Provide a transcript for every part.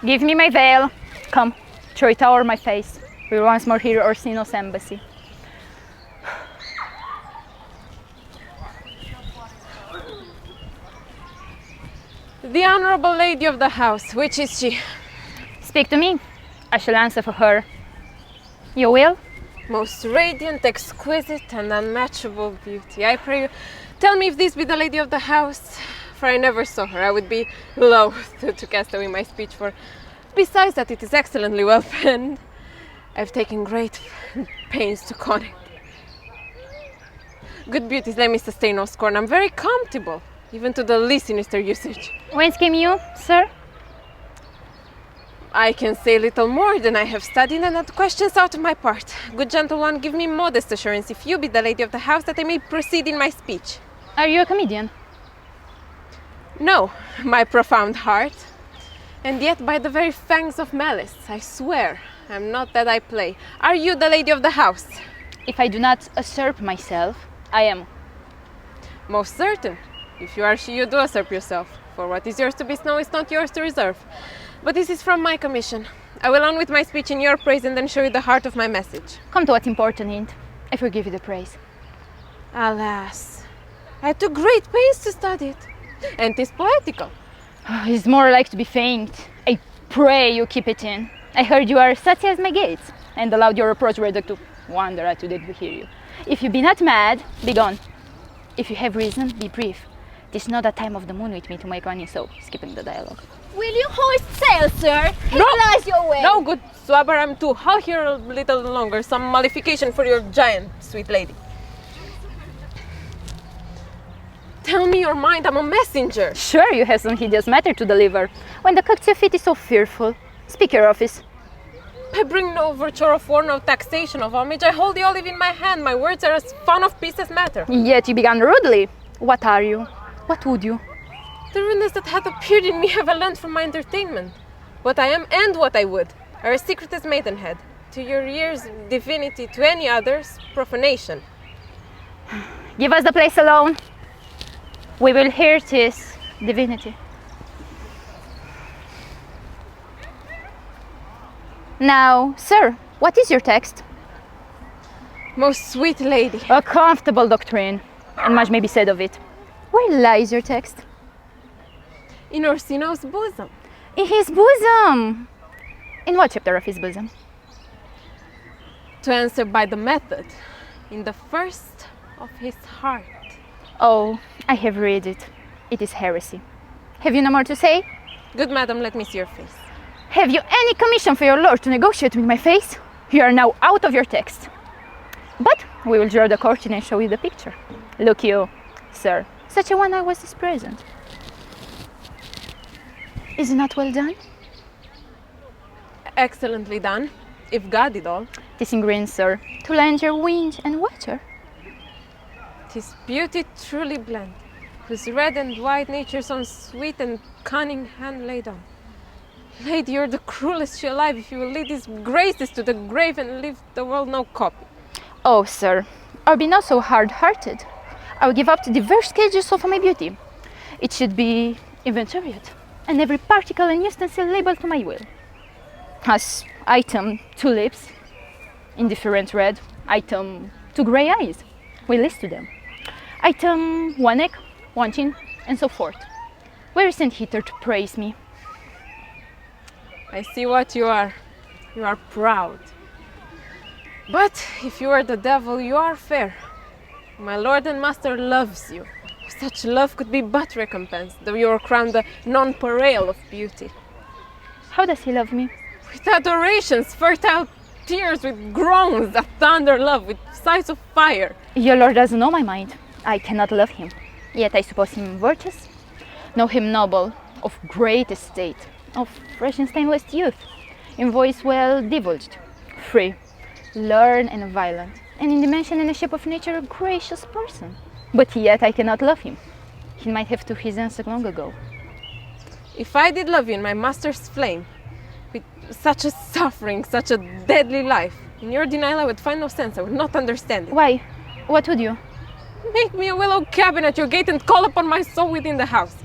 Give me my veil. Come, throw it over my face. We will once more hear Orsino's embassy. The honorable lady of the house, which is she? Speak to me. I shall answer for her. You will? Most radiant, exquisite, and unmatchable beauty. I pray you, tell me if this be the lady of the house, for I never saw her. I would be loath to cast away my speech, for besides that it is excellently well penned, I've taken great pains to con it. Good beauties, let me sustain no scorn. I'm very comfortable, even to the least sinister usage. Whence came you, sir? I can say little more than I have studied, and that questions out of my part. Good gentle one, give me modest assurance, if you be the lady of the house, that I may proceed in my speech. Are you a comedian? No, my profound heart. And yet, by the very fangs of malice, I swear, I'm not that I play. Are you the lady of the house? If I do not usurp myself, I am. Most certain. If you are she, you do usurp yourself. For what is yours to bestow is not yours to reserve. But this is from my commission. I will on with my speech in your praise and then show you the heart of my message. Come to what's important, Int. I forgive you the praise. Alas, I took great pains to study it. And 'tis poetical. It's more like to be feigned. I pray you keep it in. I heard you are such as my gates, and allowed your approach rather to wonder at who did we hear you. If you be not mad, be gone. If you have reason, be brief. 'Tis not a time of the moon with me to make money, so skipping the dialogue. Will you hoist sail, sir? No. It lies your way. No, good swabber, I'm too. I'll hear a little longer. Some mollification for your giant, sweet lady. Tell me your mind, I'm a messenger. Sure, you have some hideous matter to deliver. When the cocktail fit is so fearful. Speak your office. I bring no overture of war, no taxation of homage. I hold the olive in my hand. My words are as fond of peace as matter. Yet you began rudely. What are you? What would you? The rudeness that hath appeared in me have I learned from my entertainment. What I am and what I would are as secret as maidenhead. To your ears, divinity; to any others, profanation. Give us the place alone. We will hear 'tis divinity. Now, sir, what is your text? Most sweet lady. A comfortable doctrine, and much may be said of it. Where lies your text? In Orsino's bosom. In his bosom. In what chapter of his bosom? To answer by the method, in the first of his heart. Oh, I have read it. It is heresy. Have you no more to say? Good madam, let me see your face. Have you any commission for your lord to negotiate with my face? You are now out of your text. But we will draw the curtain and show you the picture. Look you, sir, such a one I was is present. Is it not well done? Excellently done, if God did all. 'Tis in green, sir, to lend your wind and water. 'Tis beauty truly blent, whose red and white nature's own sweet and cunning hand laid on. Lady, you're the cruelest she alive if you will lead these graces to the grave and leave the world no copy. Oh, sir, I'll be not so hard-hearted. I will give up the diverse stages of my beauty. It should be inventoried, and every particle and utensil labeled to my will. As item 2 lips, indifferent red, item 2 gray eyes, we list to them. Item 1 neck, 1 chin, and so forth. Where is Saint Heater to praise me? I see what you are. You are proud. But if you are the devil, you are fair. My lord and master loves you. Such love could be but recompensed, though you are crowned the nonpareil of beauty. How does he love me? With adorations, fertile tears, with groans, a thunder love, with sighs of fire. Your lord doesn't know my mind. I cannot love him. Yet I suppose him virtuous. Know him noble, of great estate, of fresh and stainless youth, in voice well divulged, free, learned and violent, and in dimension and the shape of nature a gracious person. But yet I cannot love him. He might have took his answer long ago. If I did love you in my master's flame, with such a suffering, such a deadly life, in your denial I would find no sense, I would not understand it. Why? What would you? Make me a willow cabin at your gate and call upon my soul within the house.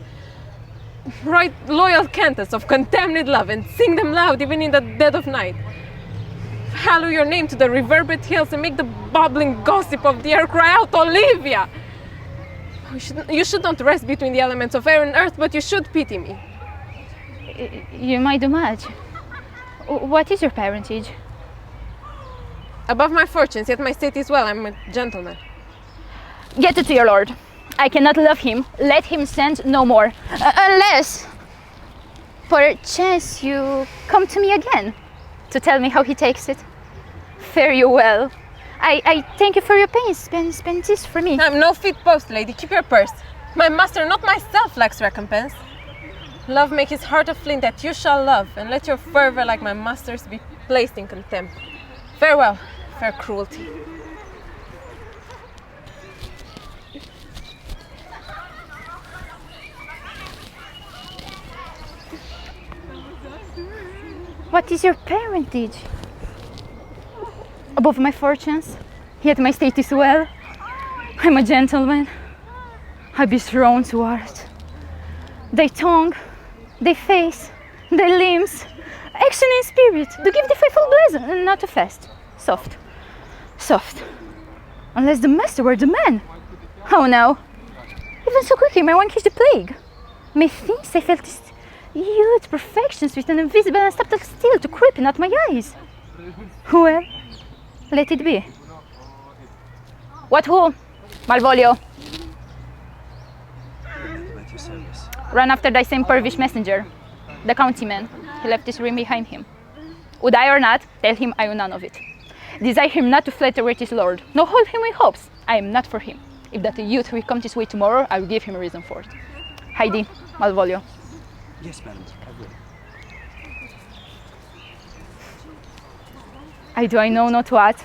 write loyal cantos of contemned love and sing them loud even in the dead of night. Hallow your name to the reverberate hills and make the bubbling gossip of the air cry out, Olivia! You should not rest between the elements of air and earth, but you should pity me. You might do much. What is your parentage? Above my fortunes, yet my state is well. I'm a gentleman. Get it to your lord. I cannot love him. Let him send no more. Unless, perchance, you come to me again to tell me how he takes it. Fare you well. I thank you for your pains. Spend this for me. I'm no fit post, lady. Keep your purse. My master, not myself, lacks recompense. Love make his heart of flint that you shall love, and let your fervor, like my master's, be placed in contempt. Farewell, fair cruelty. What is your parentage? Above my fortunes, yet my state is well. I'm a gentleman. I be thrown to art. Thy tongue, thy face, thy limbs, action in spirit, to give the faithful blessing, and not too fast. Soft, soft. Unless the master were the man. How now? Even so quickly my one catch the plague. Methinks I felt this huge perfections with an invisible and subtle steel to creeping at my eyes. Well, let it be. What who? Malvolio. At your service. Run after thy same pervish messenger, the countyman. He left his ring behind him. Would I or not, tell him I owe none of it. Desire him not to flatter with his lord, nor hold him with hopes. I am not for him. If that a youth will come this way tomorrow, I will give him a reason for it. Heidi, Malvolio. Yes, madam, I will. I know not what,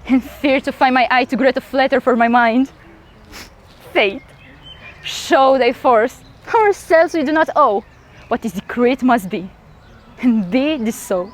and fear to find my eye too great a flatter for my mind. Fate, show thy force. Ourselves we do not owe. What is decreed must be, and be this so.